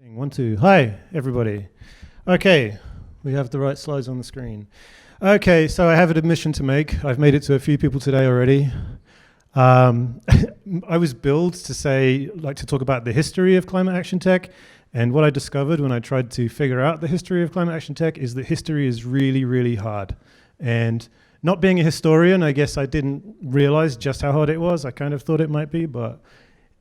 1, 2. Hi, everybody. Okay, we have the right slides on the screen. Okay, so I have an admission to make. I've made it to a few people today already. I was billed to to talk about the history of ClimateAction.tech, and what I discovered when I tried to figure out the history of ClimateAction.tech is that history is really, really hard. And not being a historian, I guess I didn't realize just how hard it was. I kind of thought it might be, but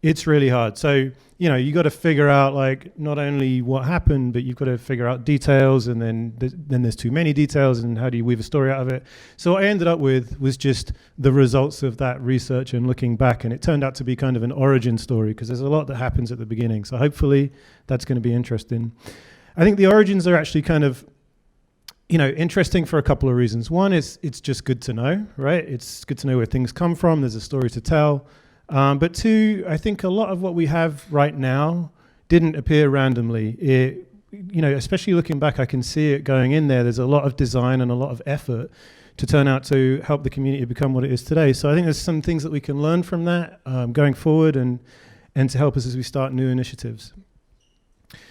it's really hard. So, you got to figure out not only what happened, but you've got to figure out details, and then there's too many details, and how do you weave a story out of it? So what I ended up with was just the results of that research and looking back, and it turned out to be kind of an origin story because there's a lot that happens at the beginning. So hopefully that's going to be interesting. I think the origins are actually kind of interesting for a couple of reasons. One is it's just good to know, right? It's good to know where things come from. There's a story to tell. But two, I think a lot of what we have right now didn't appear randomly. Especially looking back, I can see it going in there. There's a lot of design and a lot of effort to turn out to help the community become what it is today. So I think there's some things that we can learn from that going forward and to help us as we start new initiatives.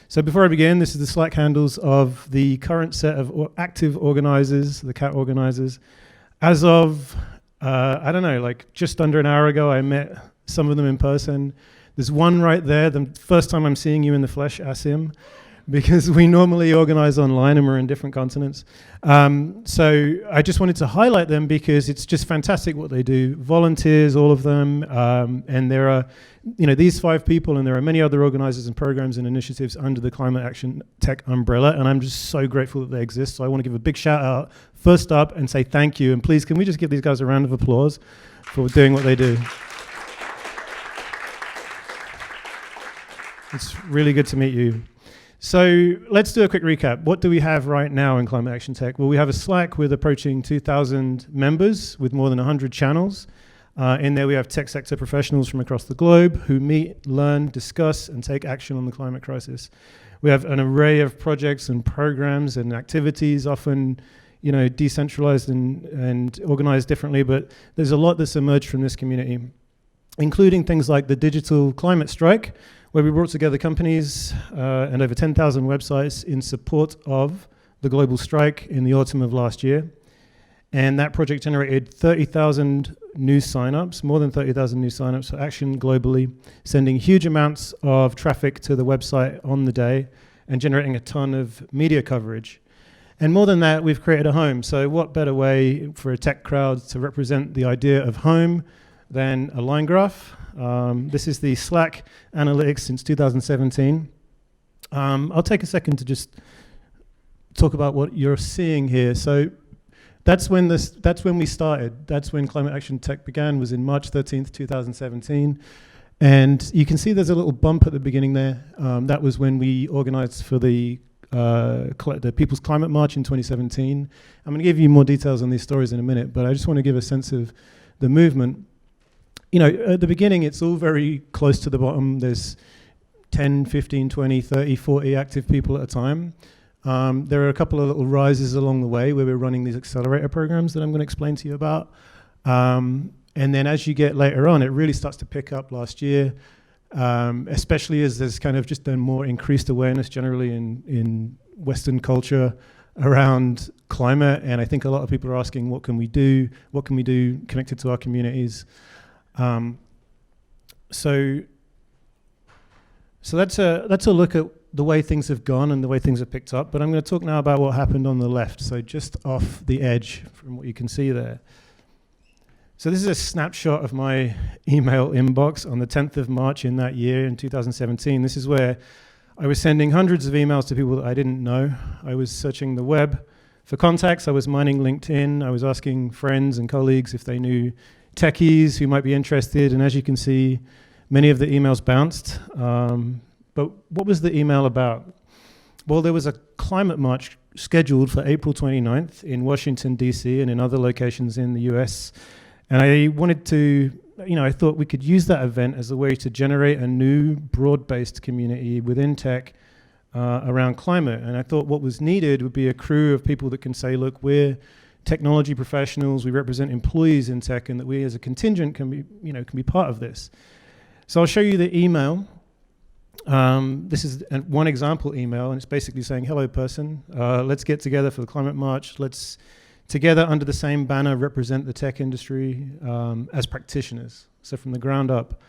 So before I begin, this is the Slack handles of the current set of active organizers, the CAT organizers. As of just under an hour ago, I met some of them in person. There's one right there, the first time I'm seeing you in the flesh, Asim, because we normally organize online and we're in different continents. So I just wanted to highlight them because it's just fantastic what they do. Volunteers, all of them, and there are, these 5 people, and there are many other organizers and programs and initiatives under the ClimateAction.tech umbrella, and I'm just so grateful that they exist. So I want to give a big shout out first up and say thank you, and please can we just give these guys a round of applause for doing what they do. It's really good to meet you. So let's do a quick recap. What do we have right now in ClimateAction.tech? Well, we have a Slack with approaching 2,000 members with more than 100 channels. In there we have tech sector professionals from across the globe who meet, learn, discuss, and take action on the climate crisis. We have an array of projects and programs and activities, often decentralized and organized differently, but there's a lot that's emerged from this community, including things like the digital climate strike, where we brought together companies and over 10,000 websites in support of the global strike in the autumn of last year. And that project generated 30,000 new signups, more than 30,000 new signups for action globally, sending huge amounts of traffic to the website on the day and generating a ton of media coverage. And more than that, we've created a home. So what better way for a tech crowd to represent the idea of home than a line graph? This is the Slack analytics since 2017. I'll take a second to just talk about what you're seeing here. So that's when we started. That's when ClimateAction.tech began, was in March 13th, 2017. And you can see there's a little bump at the beginning there. That was when we organized for the People's Climate March in 2017. I'm going to give you more details on these stories in a minute, but I just want to give a sense of the movement. At the beginning, it's all very close to the bottom. There's 10, 15, 20, 30, 40 active people at a time. There are a couple of little rises along the way where we're running these accelerator programs that I'm going to explain to you about. And then as you get later on, it really starts to pick up last year, especially as there's kind of just a more increased awareness generally in Western culture around climate. And I think a lot of people are asking, what can we do? What can we do connected to our communities? So that's a look at the way things have gone and the way things have picked up. But I'm going to talk now about what happened on the left, so just off the edge from what you can see there. So this is a snapshot of my email inbox on the 10th of March in that year, in 2017. This is where I was sending hundreds of emails to people that I didn't know. I was searching the web for contacts. I was mining LinkedIn. I was asking friends and colleagues if they knew techies who might be interested. And as you can see, many of the emails bounced. But what was the email about? Well, there was a climate march scheduled for April 29th in Washington, D.C. and in other locations in the US. And I wanted to, I thought we could use that event as a way to generate a new broad-based community within tech around climate. And I thought what was needed would be a crew of people that can say, look, we're technology professionals, we represent employees in tech, and that we as a contingent can be part of this. So I'll show you the email. This is one example email, and it's basically saying, hello person, let's get together for the climate march. Let's together under the same banner represent the tech industry as practitioners, so from the ground up.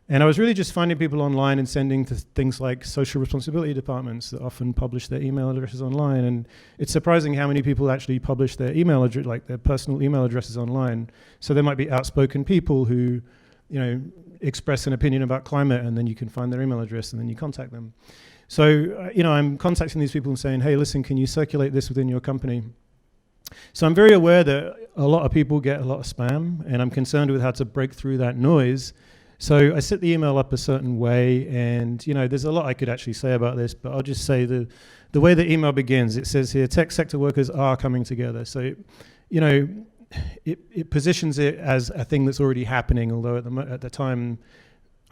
And I was really just finding people online and sending to things like social responsibility departments that often publish their email addresses online. And it's surprising how many people actually publish their email address, like their personal email addresses online. So there might be outspoken people who, express an opinion about climate, and then you can find their email address and then you contact them. So, I'm contacting these people and saying, hey, listen, can you circulate this within your company? So I'm very aware that a lot of people get a lot of spam, and I'm concerned with how to break through that noise. So I set the email up a certain way, and there's a lot I could actually say about this, but I'll just say the way the email begins, it says here, tech sector workers are coming together. So, it positions it as a thing that's already happening, although at the time,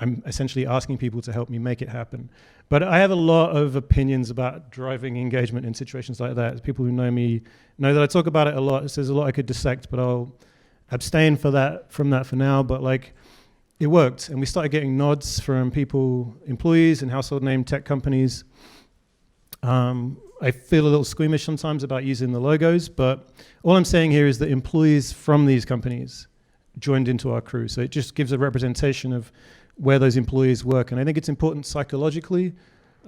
I'm essentially asking people to help me make it happen. But I have a lot of opinions about driving engagement in situations like that. People who know me know that I talk about it a lot. There's a lot I could dissect, but I'll abstain from that for now. But it worked, and we started getting nods from people, employees and household name tech companies. I feel a little squeamish sometimes about using the logos, but all I'm saying here is that employees from these companies joined into our crew. So it just gives a representation of where those employees work. And I think it's important psychologically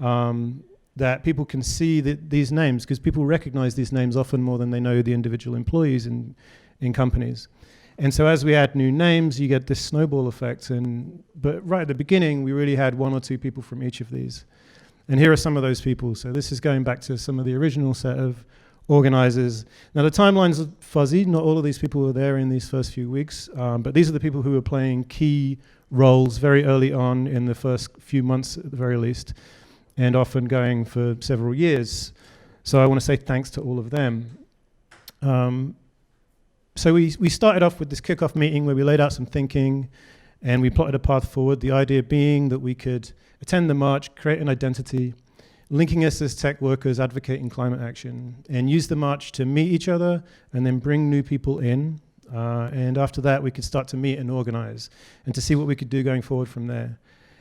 that people can see these names, because people recognize these names often more than they know the individual employees in companies. And so as we add new names, you get this snowball effect. But right at the beginning, we really had one or two people from each of these. And here are some of those people. So this is going back to some of the original set of organizers. Now the timeline's fuzzy. Not all of these people were there in these first few weeks, but these are the people who were playing key roles very early on in the first few months at the very least, and often going for several years. So I want to say thanks to all of them. So we started off with this kickoff meeting where we laid out some thinking and we plotted a path forward, the idea being that we could attend the march, create an identity, linking us as tech workers advocating climate action, and use the march to meet each other and then bring new people in. And after that, we could start to meet and organize and to see what we could do going forward from there.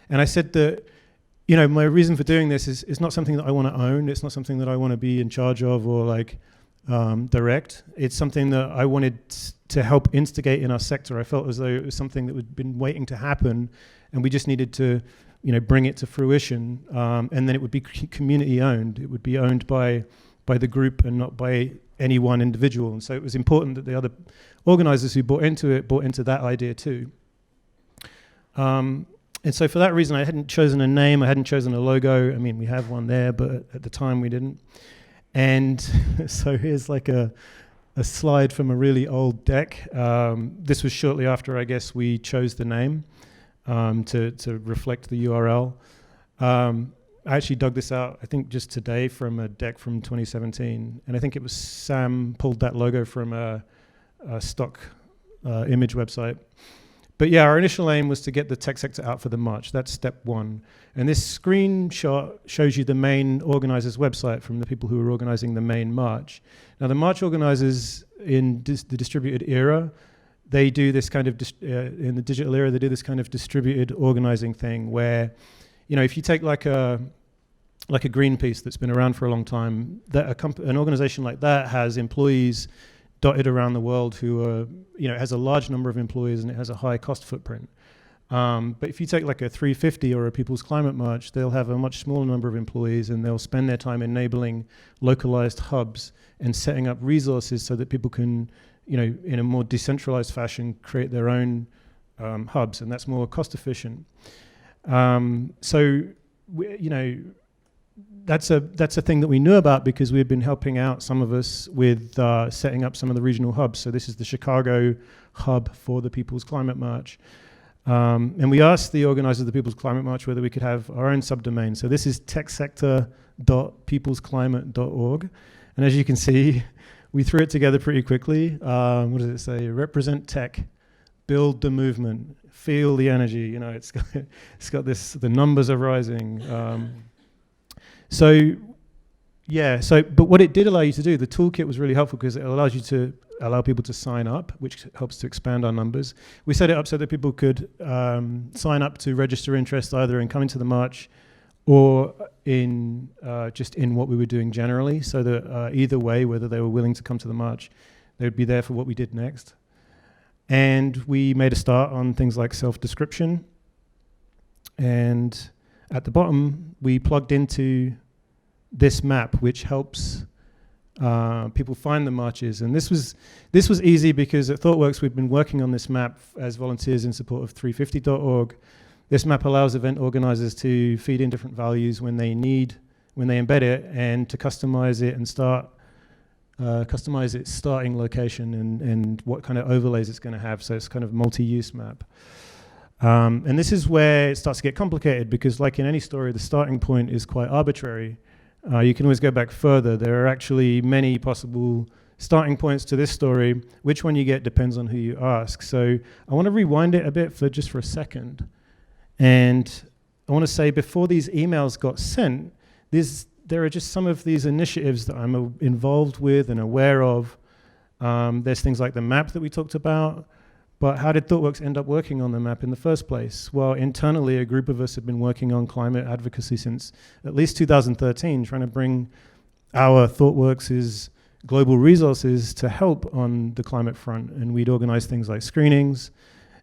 And I said that, my reason for doing this is not something that I want to own. It's not something that I want to be in charge of or direct. It's something that I wanted to help instigate in our sector. I felt as though it was something that had been waiting to happen, and we just needed to, bring it to fruition. And then it would be community owned. It would be owned by the group and not by any one individual. And so it was important that the other organizers who bought into that idea too. And so for that reason, I hadn't chosen a name. I hadn't chosen a logo. I mean, we have one there, but at the time we didn't. And so here's a slide from a really old deck. This was shortly after, I guess, we chose the name to reflect the URL. I actually dug this out, I think, just today from a deck from 2017. And I think it was Sam pulled that logo from a stock image website. But yeah, our initial aim was to get the tech sector out for the march. That's step one. And this screenshot shows you the main organizers' website from the people who were organizing the main march. Now, the march organizers in the distributed era, they do this kind of, in the digital era, they do this kind of distributed organizing thing where, if you take like a Greenpeace that's been around for a long time, that an organization like that has employees dotted around the world who are, it has a large number of employees and it has a high cost footprint. But if you take like a 350 or a People's Climate March, they'll have a much smaller number of employees and they'll spend their time enabling localized hubs and setting up resources so that people can, in a more decentralized fashion, create their own hubs, and that's more cost efficient. That's a thing that we knew about because we had been helping out some of us with setting up some of the regional hubs. So this is the Chicago hub for the People's Climate March. And we asked the organizers of the People's Climate March whether we could have our own subdomain. So this is techsector.peoplesclimate.org. And as you can see, we threw it together pretty quickly. What does it say? Represent tech, build the movement, feel the energy. It's got this, the numbers are rising. But what it did allow you to do, the toolkit was really helpful because it allows you to allow people to sign up, which helps to expand our numbers. We set it up so that people could sign up to register interest either in coming to the march or in just in what we were doing generally, so that either way, whether they were willing to come to the march, they would be there for what we did next. And we made a start on things like self-description. And at the bottom, we plugged into this map, which helps people find the marches. And this was easy because at ThoughtWorks, we've been working on this map as volunteers in support of 350.org. This map allows event organizers to feed in different values when they embed it, and to customize it and customize its starting location and what kind of overlays it's going to have. So it's kind of multi-use map. And this is where it starts to get complicated, because like in any story, the starting point is quite arbitrary. You can always go back further. There are actually many possible starting points to this story. Which one you get depends on who you ask. So I want to rewind it a bit for a second. And I want to say, before these emails got sent, there are just some of these initiatives that I'm involved with and aware of. There's things like the map that we talked about. But how did ThoughtWorks end up working on the map in the first place? Well, internally, a group of us have been working on climate advocacy since at least 2013, trying to bring our ThoughtWorks' global resources to help on the climate front. And we'd organized things like screenings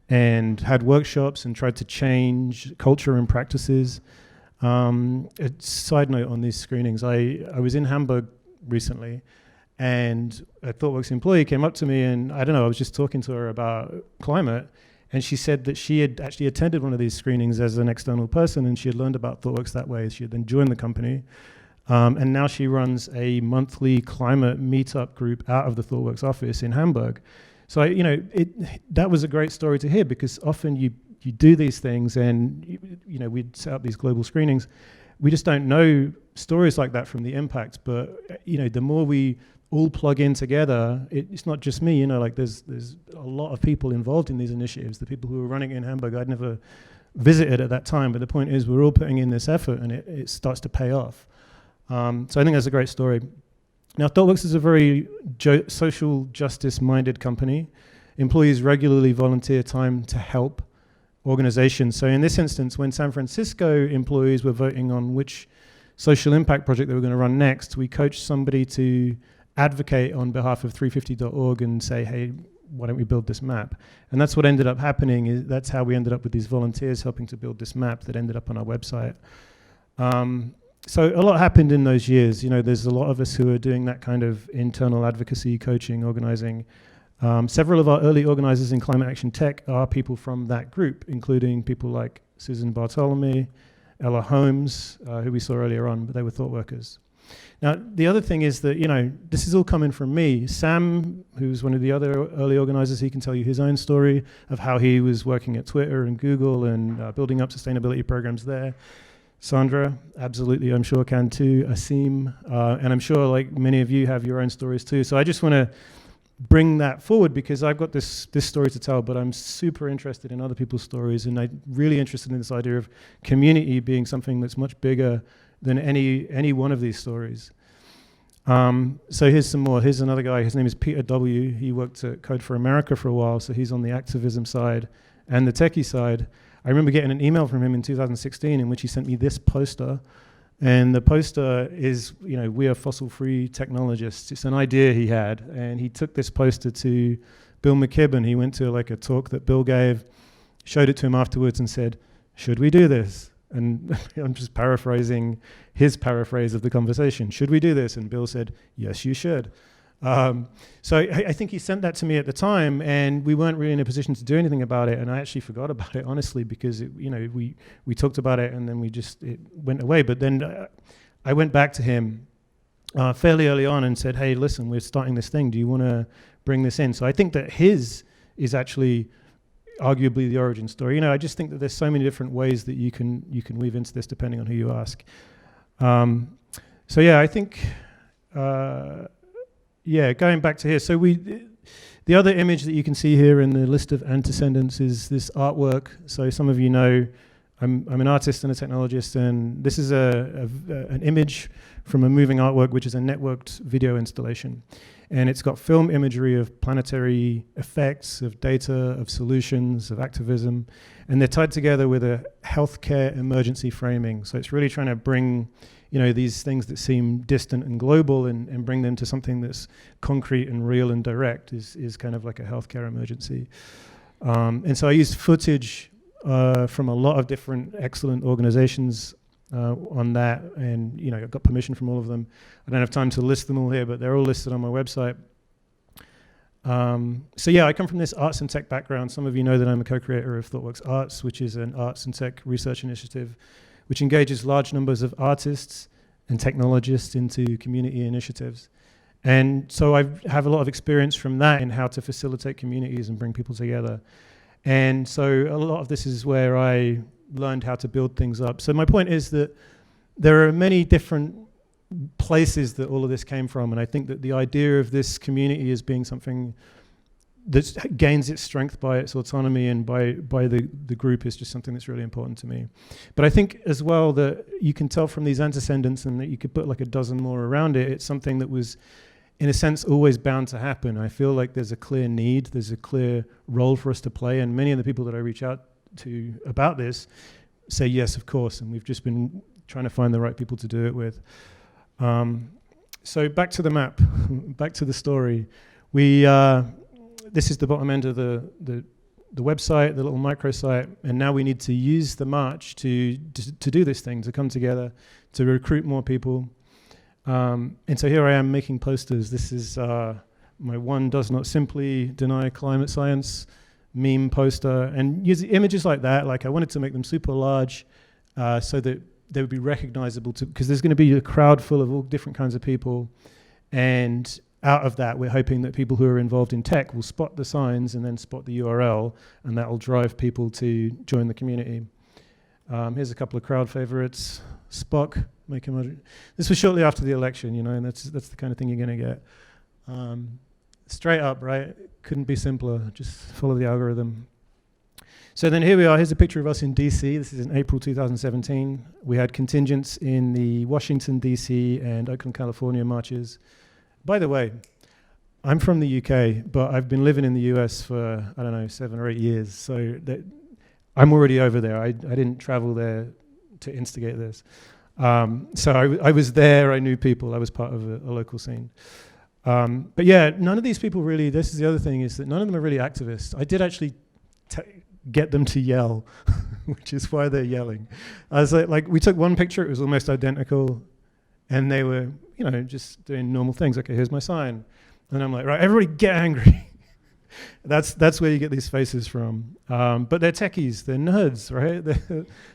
and had workshops and tried to change culture and practices. A side note on these screenings, I was in Hamburg recently, and a ThoughtWorks employee came up to me, and I don't know, I was just talking to her about climate, and she said that she had actually attended one of these screenings as an external person, and she had learned about ThoughtWorks that way. She had then joined the company, and now she runs a monthly climate meetup group out of the ThoughtWorks office in Hamburg. So that was a great story to hear, because often you do these things, and we'd set up these global screenings. We just don't know stories like that from the impact, but the more we all plug in together, it's not just me, there's a lot of people involved in these initiatives. The people who were running it in Hamburg, I'd never visited at that time, but the point is we're all putting in this effort, and it starts to pay off. So I think that's a great story. Now, ThoughtWorks is a very social justice-minded company. Employees regularly volunteer time to help organizations. So in this instance, when San Francisco employees were voting on which social impact project they were going to run next, we coached somebody to advocate on behalf of 350.org and say, hey, why don't we build this map? And that's what ended up happening. That's how we ended up with these volunteers helping to build this map that ended up on our website. So a lot happened in those years. There's a lot of us who are doing that kind of internal advocacy, coaching, organizing. Several of our early organizers in ClimateAction.tech are people from that group, including people like Susan Bartolome, Ella Holmes, who we saw earlier on, but they were thought workers. Now, the other thing is that, this is all coming from me. Sam, who's one of the other early organizers, he can tell you his own story of how he was working at Twitter and Google and building up sustainability programs there. Sandra, absolutely, I'm sure can too. Asim, and I'm sure like many of you have your own stories too. So I just want to bring that forward because I've got this story to tell, but I'm super interested in other people's stories, and I'm really interested in this idea of community being something that's much bigger than any one of these stories. So here's some more. Here's another guy. His name is Peter W. He worked at Code for America for a while, so he's on the activism side and the techie side. I remember getting an email from him in 2016 in which he sent me this poster. And the poster is, we are fossil-free technologists. It's an idea he had. And he took this poster to Bill McKibben. He went to like a talk that Bill gave, showed it to him afterwards and said, should we do this? And I'm just paraphrasing his paraphrase of the conversation. Should we do this? And Bill said, yes, you should. So I think he sent that to me at the time, and we weren't really in a position to do anything about it. And I actually forgot about it, honestly, because we talked about it and then it went away. But then I went back to him fairly early on and said, hey, listen, we're starting this thing. Do you want to bring this in? So I think that his is actually arguably the origin story. I just think that there's so many different ways that you can weave into this depending on who you ask. So yeah, I think. Going back to here. So the other image that you can see here in the list of antecedents is this artwork. So some of you know I'm an artist and a technologist, and this is an image from a moving artwork, which is a networked video installation. And it's got film imagery of planetary effects, of data, of solutions, of activism. And they're tied together with a healthcare emergency framing. So it's really trying to bring, these things that seem distant and global and bring them to something that's concrete and real and direct is kind of like a healthcare emergency. And so I used footage from a lot of different excellent organizations on that, and I got permission from all of them. I don't have time to list them all here, but they're all listed on my website. So yeah, I come from this arts and tech background. Some of you know that I'm a co-creator of ThoughtWorks Arts, which is an arts and tech research initiative which engages large numbers of artists and technologists into community initiatives. And so I have a lot of experience from that in how to facilitate communities and bring people together. And so a lot of this is where I learned how to build things up. So my point is that there are many different places that all of this came from, and I think that the idea of this community as being something that gains its strength by its autonomy and by the group is just something that's really important to me. But I think as well that you can tell from these antecedents, and that you could put like a dozen more around it, it's something that was in a sense always bound to happen. I feel like there's a clear need, there's a clear role for us to play, and many of the people that I reach out to about this say yes, of course, and we've just been trying to find the right people to do it with. So back to the map, back to the story. This is the bottom end of the website, the little microsite, and now we need to use the march to do this thing, to come together, to recruit more people. And so here I am making posters. This is my one does not simply deny climate science meme poster, and use images like that. Like I wanted to make them super large so that they would be recognizable, because there's going to be a crowd full of all different kinds of people, and out of that we're hoping that people who are involved in tech will spot the signs and then spot the URL, and that will drive people to join the community. Here's a couple of crowd favorites. Spock, make him. This was shortly after the election, and that's the kind of thing you're going to get. Straight up, right? Couldn't be simpler. Just follow the algorithm. So then here we are. Here's a picture of us in DC. This is in April 2017. We had contingents in the Washington, DC, and Oakland, California marches. By the way, I'm from the UK, but I've been living in the US for, 7 or 8 years. So I'm already over there. I didn't travel there to instigate this. So I was there. I knew people. I was part of a local scene. But yeah, none of these people really, this is the other thing, is that none of them are really activists. I did actually get them to yell, which is why they're yelling. I was like, we took one picture, it was almost identical, and they were, just doing normal things. Okay, here's my sign. And I'm like, right, everybody get angry. That's where you get these faces from. But they're techies, they're nerds, right?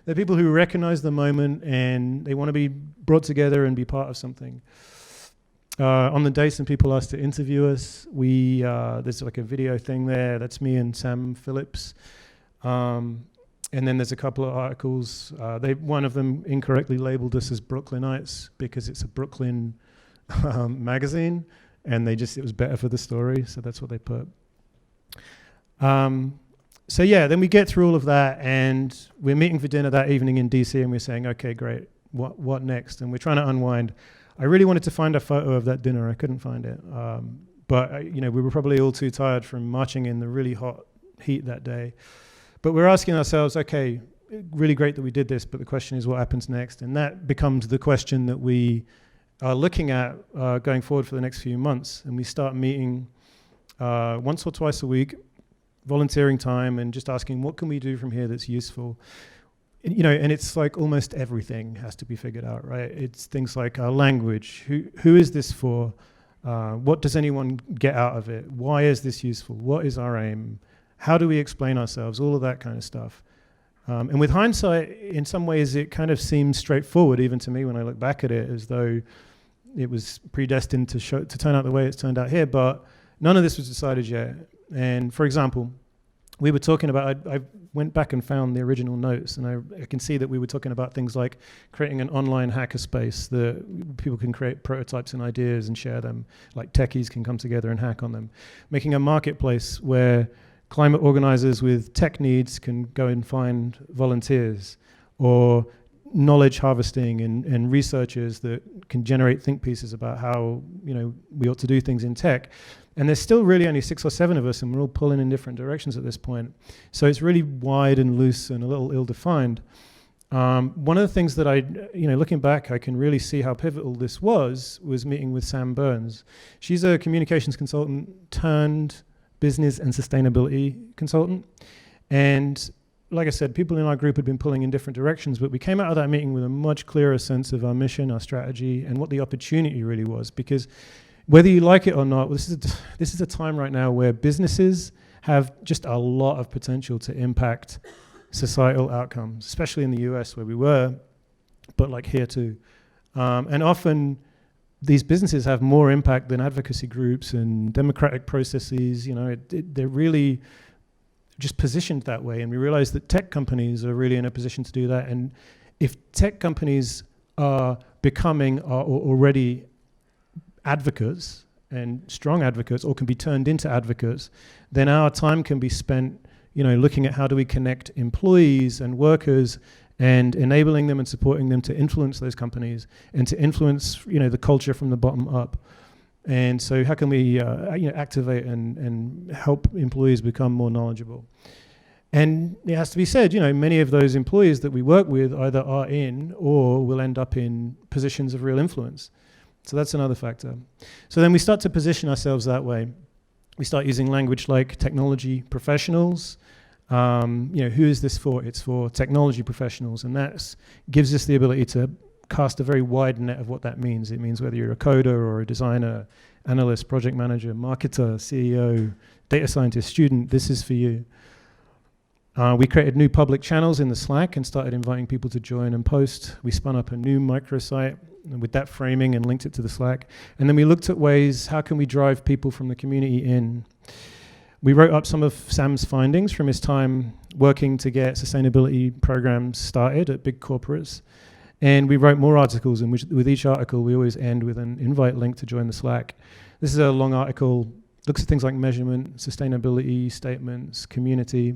They're people who recognize the moment and they want to be brought together and be part of something. On the day, some people asked to interview us. There's like a video thing there. That's me and Sam Phillips. And then there's a couple of articles. One of them incorrectly labeled us as Brooklynites because it's a Brooklyn magazine, and it was better for the story, so that's what they put. So yeah, then we get through all of that, and we're meeting for dinner that evening in DC, and we're saying, okay, great, what next? And we're trying to unwind. I really wanted to find a photo of that dinner. I couldn't find it. But we were probably all too tired from marching in the really hot heat that day. But we're asking ourselves, okay, really great that we did this, but the question is what happens next? And that becomes the question that we are looking at going forward for the next few months. And we start meeting once or twice a week, volunteering time, and just asking, what can we do from here that's useful? And it's like almost everything has to be figured out, right? It's things like our language. Who is this for? What does anyone get out of it? Why is this useful? What is our aim? How do we explain ourselves? All of that kind of stuff. And with hindsight, in some ways, it kind of seems straightforward, even to me when I look back at it, as though it was predestined to turn out the way it's turned out here. But none of this was decided yet. And for example, we were talking about, I went back and found the original notes, and I can see that we were talking about things like creating an online hackerspace that people can create prototypes and ideas and share them, like techies can come together and hack on them. Making a marketplace where climate organizers with tech needs can go and find volunteers, or knowledge harvesting and researchers that can generate think pieces about how we ought to do things in tech. And there's still really only 6 or 7 of us, and we're all pulling in different directions at this point. So it's really wide and loose and a little ill-defined. One of the things that looking back, I can really see how pivotal this was meeting with Sam Burns. She's a communications consultant turned business and sustainability consultant. And like I said, people in our group had been pulling in different directions, but we came out of that meeting with a much clearer sense of our mission, our strategy, and what the opportunity really was. Because whether you like it or not, this is a time right now where businesses have just a lot of potential to impact societal outcomes, especially in the US where we were, but like here too. And often these businesses have more impact than advocacy groups and democratic processes. They're really just positioned that way. And we realize that tech companies are really in a position to do that. And if tech companies are becoming or already advocates and strong advocates, or can be turned into advocates, then our time can be spent looking at how do we connect employees and workers and enabling them and supporting them to influence those companies and to influence the culture from the bottom up. And so how can we activate and help employees become more knowledgeable? And it has to be said, many of those employees that we work with either are in or will end up in positions of real influence. So that's another factor. So then we start to position ourselves that way. We start using language like technology professionals. Who is this for? It's for technology professionals, and that gives us the ability to cast a very wide net of what that means. It means whether you're a coder or a designer, analyst, project manager, marketer, CEO, data scientist, student, this is for you. We created new public channels in the Slack and started inviting people to join and post. We spun up a new microsite with that framing and linked it to the Slack. And then we looked at ways, how can we drive people from the community in? We wrote up some of Sam's findings from his time working to get sustainability programs started at big corporates. And we wrote more articles, and with each article, we always end with an invite link to join the Slack. This is a long article, looks at things like measurement, sustainability statements, community.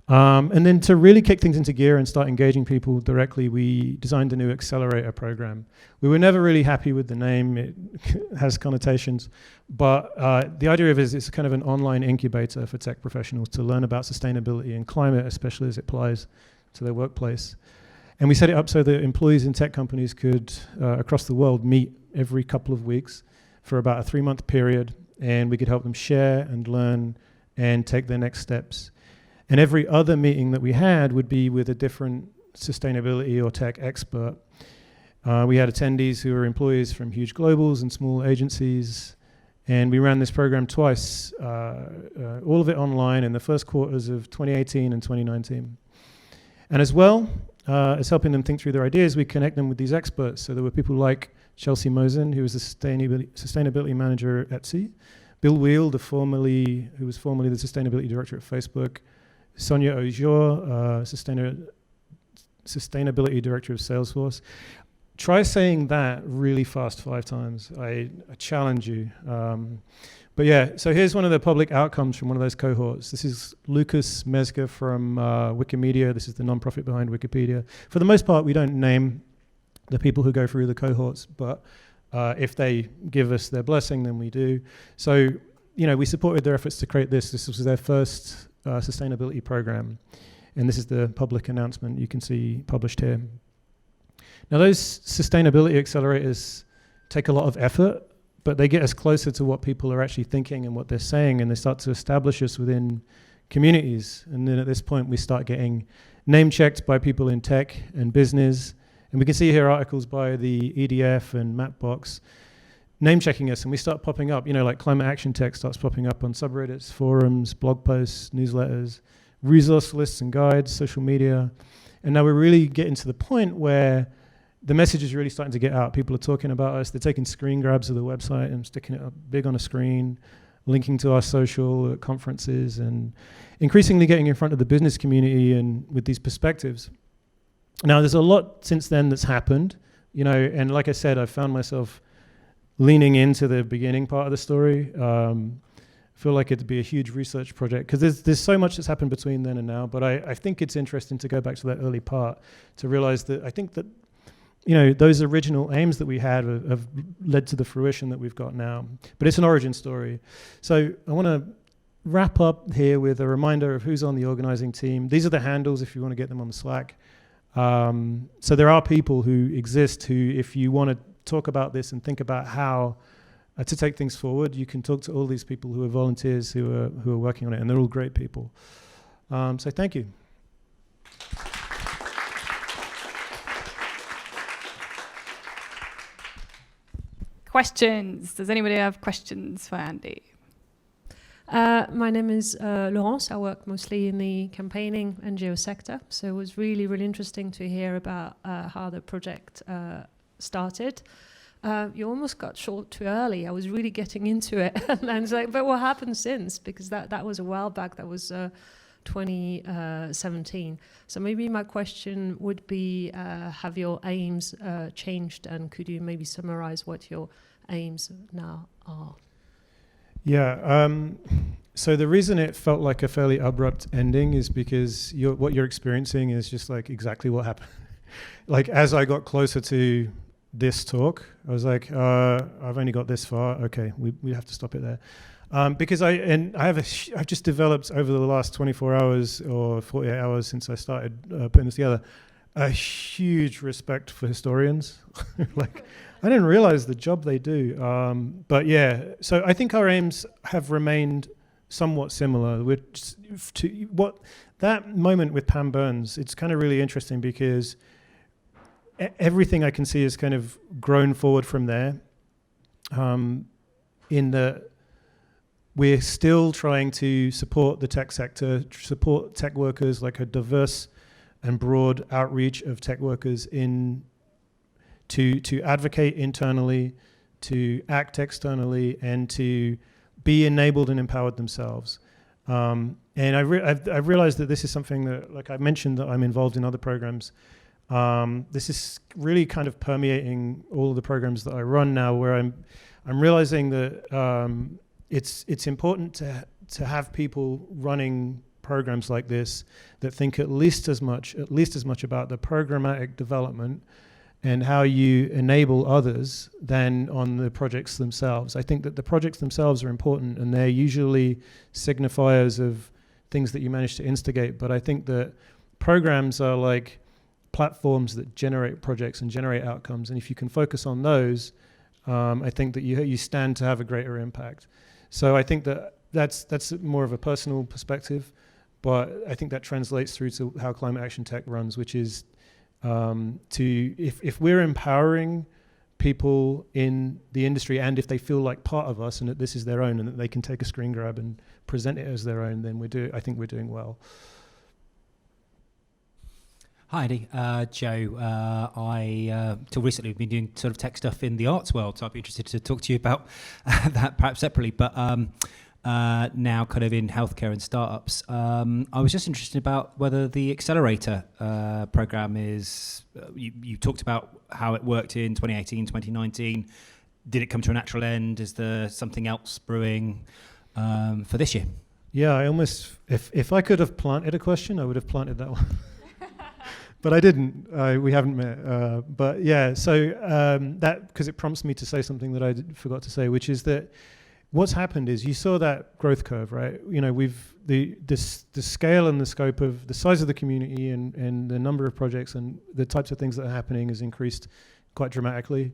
And then to really kick things into gear and start engaging people directly, we designed a new Accelerator program. We were never really happy with the name. It has connotations. But the idea of it is it's kind of an online incubator for tech professionals to learn about sustainability and climate, especially as it applies to their workplace. And we set it up so that employees in tech companies could, across the world, meet every couple of weeks for about a 3-month period. And we could help them share and learn and take their next steps. And every other meeting that we had would be with a different sustainability or tech expert. We had attendees who were employees from huge globals and small agencies. And we ran this program twice, all of it online in the first quarters of 2018 and 2019. And as well as helping them think through their ideas, we connect them with these experts. So there were people like Chelsea Mosen, who was the sustainability manager at Etsy, Bill Wheel, who was formerly the sustainability director at Facebook, Sonia Aujour, sustainability director of Salesforce. Try saying that really fast 5 times. I challenge you. But yeah, so here's one of the public outcomes from one of those cohorts. This is Lucas Mezger from Wikimedia. This is the nonprofit behind Wikipedia. For the most part, we don't name the people who go through the cohorts, but if they give us their blessing, then we do. So, we supported their efforts to create this. This was their first sustainability program. And this is the public announcement you can see published here. Now, those sustainability accelerators take a lot of effort, but they get us closer to what people are actually thinking and what they're saying, and they start to establish us within communities. And then at this point, we start getting name-checked by people in tech and business. And we can see here articles by the EDF and Mapbox name-checking us, and we start popping up, like ClimateAction.tech starts popping up on subreddits, forums, blog posts, newsletters, resource lists and guides, social media. And now we're really getting to the point where the message is really starting to get out. People are talking about us. They're taking screen grabs of the website and sticking it up big on a screen, linking to our social conferences, and increasingly getting in front of the business community and with these perspectives. Now, there's a lot since then that's happened, and like I said, I found myself leaning into the beginning part of the story. feel like it'd be a huge research project, because there's so much that's happened between then and now. But I think it's interesting to go back to that early part to realize that I think that, you know, those original aims that we had have led to the fruition that we've got now. But it's an origin story. So I want to wrap up here with a reminder of who's on the organizing team. These are the handles if you want to get them on the Slack. So there are people who exist who, if you want to talk about this and think about how to take things forward, you can talk to all these people who are volunteers who are working on it, and they're all great people. So thank you. Questions? Does anybody have questions for Andy? My name is Laurence. I work mostly in the campaigning NGO sector, so it was really, really interesting to hear about how the project started. You almost got short too early. I was really getting into it, and it's like, but what happened since? Because that was a while back. That was 2017. So maybe my question would be, have your aims changed, and could you maybe summarize what your aims now are? Yeah, so the reason it felt like a fairly abrupt ending is because what you're experiencing is just like exactly what happened. Like, as I got closer to this talk, I was like, I've only got this far. Okay, we have to stop it there. Because I've just developed over the last 24 hours or 48 hours since I started putting this together, a huge respect for historians. Like, I didn't realize the job they do. But yeah, so I think our aims have remained somewhat similar. That moment with Pam Burns, it's kind of really interesting because everything I can see is kind of grown forward from there. In that we're still trying to support the tech sector, support tech workers, like a diverse and broad outreach of tech workers to advocate internally, to act externally, and to be enabled and empowered themselves. And I've realized that this is something that, like I mentioned, that I'm involved in other programs. This is really kind of permeating all of the programs that I run now, where I'm realizing that it's important to have people running programs like this that think at least as much about the programmatic development and how you enable others than on the projects themselves. I think that the projects themselves are important, and they're usually signifiers of things that you manage to instigate. But I think that programs are like platforms that generate projects and generate outcomes. And if you can focus on those, I think that you stand to have a greater impact. So I think that that's more of a personal perspective, but I think that translates through to how ClimateAction.tech runs, which is if we're empowering people in the industry, and if they feel like part of us and that this is their own and that they can take a screen grab and present it as their own, then I think we're doing well. Hi, Andy. Joe. I till recently have been doing sort of tech stuff in the arts world, so I'd be interested to talk to you about that perhaps separately. But now kind of in healthcare and startups. I was just interested about whether the Accelerator program is, you talked about how it worked in 2018, 2019. Did it come to a natural end? Is there something else brewing for this year? Yeah, I almost, if I could have planted a question, I would have planted that one. But I didn't. We haven't met. But yeah, so that, because it prompts me to say something that I forgot to say, which is that what's happened is you saw that growth curve, right? You know, the scale and the scope of the size of the community and the number of projects and the types of things that are happening has increased quite dramatically.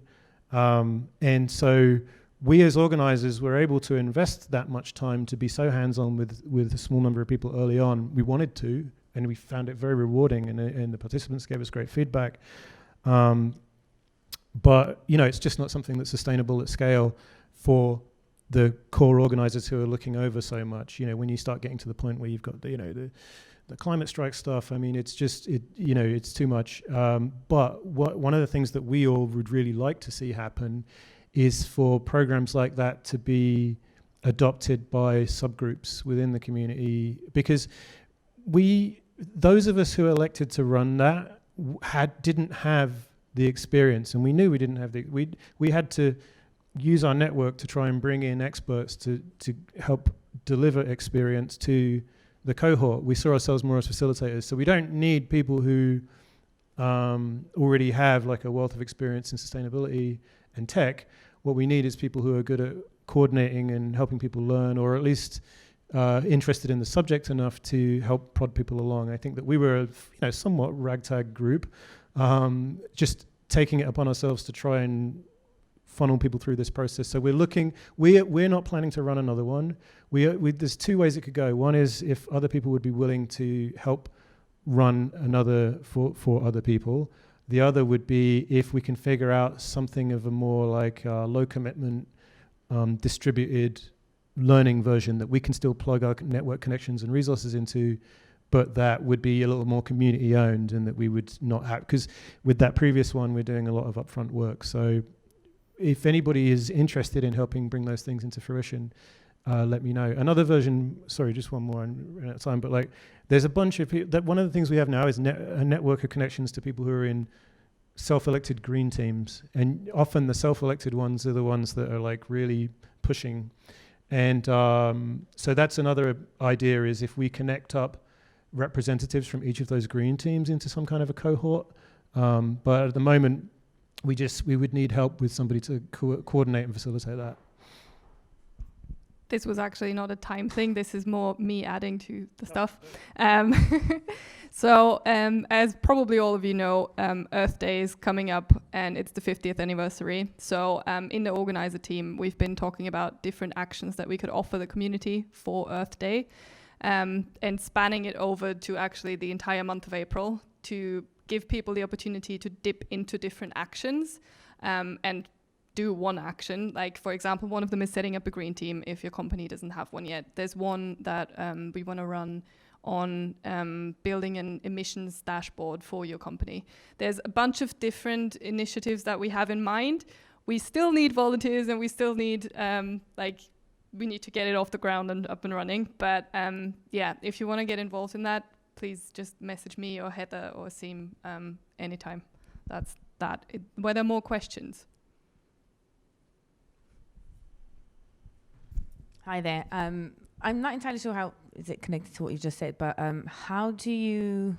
And so we as organizers were able to invest that much time to be so hands-on with a small number of people early on. We wanted to, and we found it very rewarding, and the participants gave us great feedback. But, you know, it's just not something that's sustainable at scale for the core organizers who are looking over so much. You know, when you start getting to the point where you've got the climate strike stuff, I mean, it's just, it's too much. But one of the things that we all would really like to see happen is for programs like that to be adopted by subgroups within the community, because those of us who are elected to run that didn't have the experience, and we knew we didn't have we had to use our network to try and bring in experts to help deliver experience to the cohort. We saw ourselves more as facilitators. So we don't need people who already have like a wealth of experience in sustainability and tech. What we need is people who are good at coordinating and helping people learn, or at least interested in the subject enough to help prod people along. I think that we were a somewhat ragtag group, just taking it upon ourselves to try and funnel people through this process. So we're not planning to run another one. There's two ways it could go. One is if other people would be willing to help run another for other people. The other would be if we can figure out something of a more like low commitment, distributed learning version that we can still plug our network connections and resources into, but that would be a little more community owned, and that we would not have, because with that previous one, we're doing a lot of upfront work. So if anybody is interested in helping bring those things into fruition, let me know. Another version, sorry, just one more, I'm running out of time, but like there's a bunch of people, that one of the things we have now is a network of connections to people who are in self-elected green teams. And often the self-elected ones are the ones that are like really pushing. And so that's another idea, is if we connect up representatives from each of those green teams into some kind of a cohort. But at the moment, we would need help with somebody to coordinate and facilitate that. This was actually not a time thing. This is more me adding to the stuff. So as probably all of you know, Earth Day is coming up, and it's the 50th anniversary. So in the organizer team, we've been talking about different actions that we could offer the community for Earth Day, and spanning it over to actually the entire month of April to give people the opportunity to dip into different actions and do one action. Like, for example, one of them is setting up a green team if your company doesn't have one yet. There's one that we want to run on building an emissions dashboard for your company. There's a bunch of different initiatives that we have in mind. We still need volunteers, and we still need we need to get it off the ground and up and running. But yeah, if you want to get involved in that, please just message me or Heather or Seem anytime. That's that. Were there more questions? Hi there. I'm not entirely sure how is it connected to what you just said, but how do you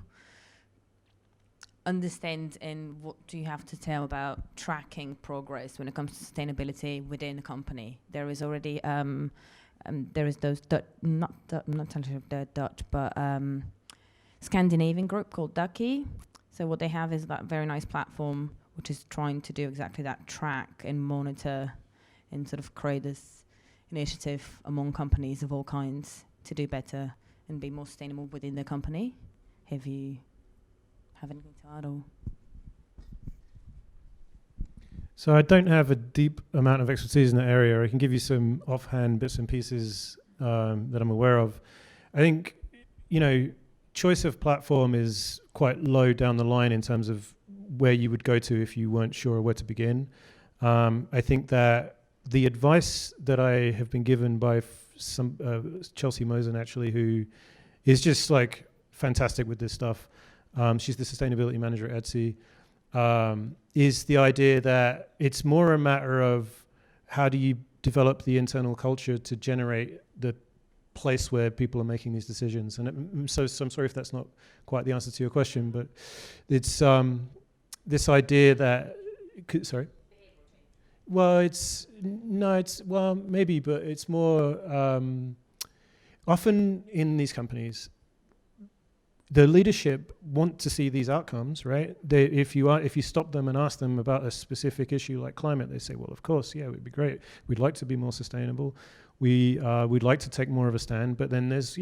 understand and what do you have to tell about tracking progress when it comes to sustainability within a company? There is already there is those I'm not entirely sure if they're Dutch, but Scandinavian group called Ducky. So what they have is that very nice platform which is trying to do exactly that, track and monitor and sort of create this initiative among companies of all kinds to do better and be more sustainable within their company. Have you anything to add? Or? So I don't have a deep amount of expertise in that area. I can give you some offhand bits and pieces that I'm aware of. I think, choice of platform is quite low down the line in terms of where you would go to if you weren't sure where to begin. I think that the advice that I have been given by some Chelsea Mosen, actually, who is just like fantastic with this stuff. She's the sustainability manager at Etsy. Is the idea that it's more a matter of how do you develop the internal culture to generate the place where people are making these decisions. And so I'm sorry if that's not quite the answer to your question, but it's this idea that sorry. Well, maybe, but it's more often in these companies, the leadership want to see these outcomes, right? If you stop them and ask them about a specific issue like climate, they say, well, of course, yeah, it would be great. We'd like to be more sustainable. We'd like to take more of a stand, but then there's,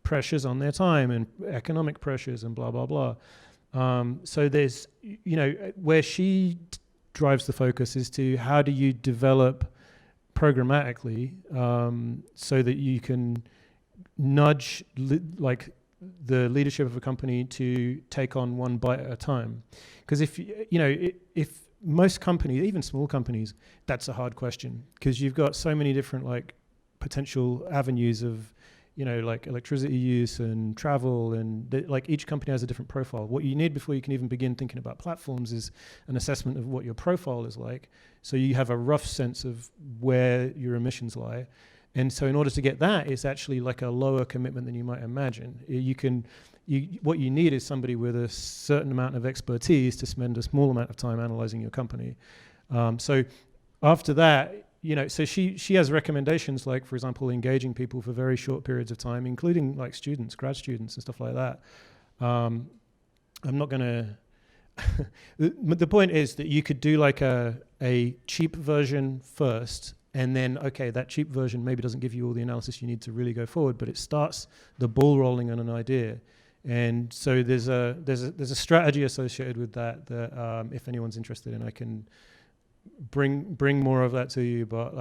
pressures on their time and economic pressures and blah, blah, blah. So there's, where she drives the focus is to how do you develop programmatically so that you can nudge the leadership of a company to take on one bite at a time. Because if most companies, even small companies, that's a hard question, because you've got so many different potential avenues of electricity use and travel, and each company has a different profile. What you need before you can even begin thinking about platforms is an assessment of what your profile is like, so you have a rough sense of where your emissions lie. And so in order to get that, it's actually like a lower commitment than you might imagine. What you need is somebody with a certain amount of expertise to spend a small amount of time analyzing your company. So after that, so she has recommendations like, for example, engaging people for very short periods of time, including like students, grad students and stuff like that. I'm not going to... The point is that you could do like a cheap version first, and then, okay, that cheap version maybe doesn't give you all the analysis you need to really go forward, but it starts the ball rolling on an idea. And so there's a strategy associated with that if anyone's interested in, I can bring more of that to you. But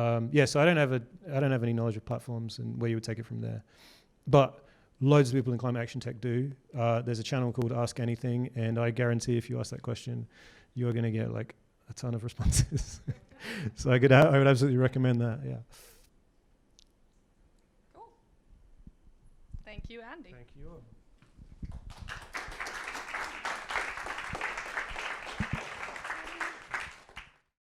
so I don't have any knowledge of platforms and where you would take it from there. But loads of people in Climate Action Tech do. There's a channel called Ask Anything, and I guarantee if you ask that question, you're going to get like a ton of responses. So I would absolutely recommend that. Yeah. Cool. Thank you, Andy. Thank you all.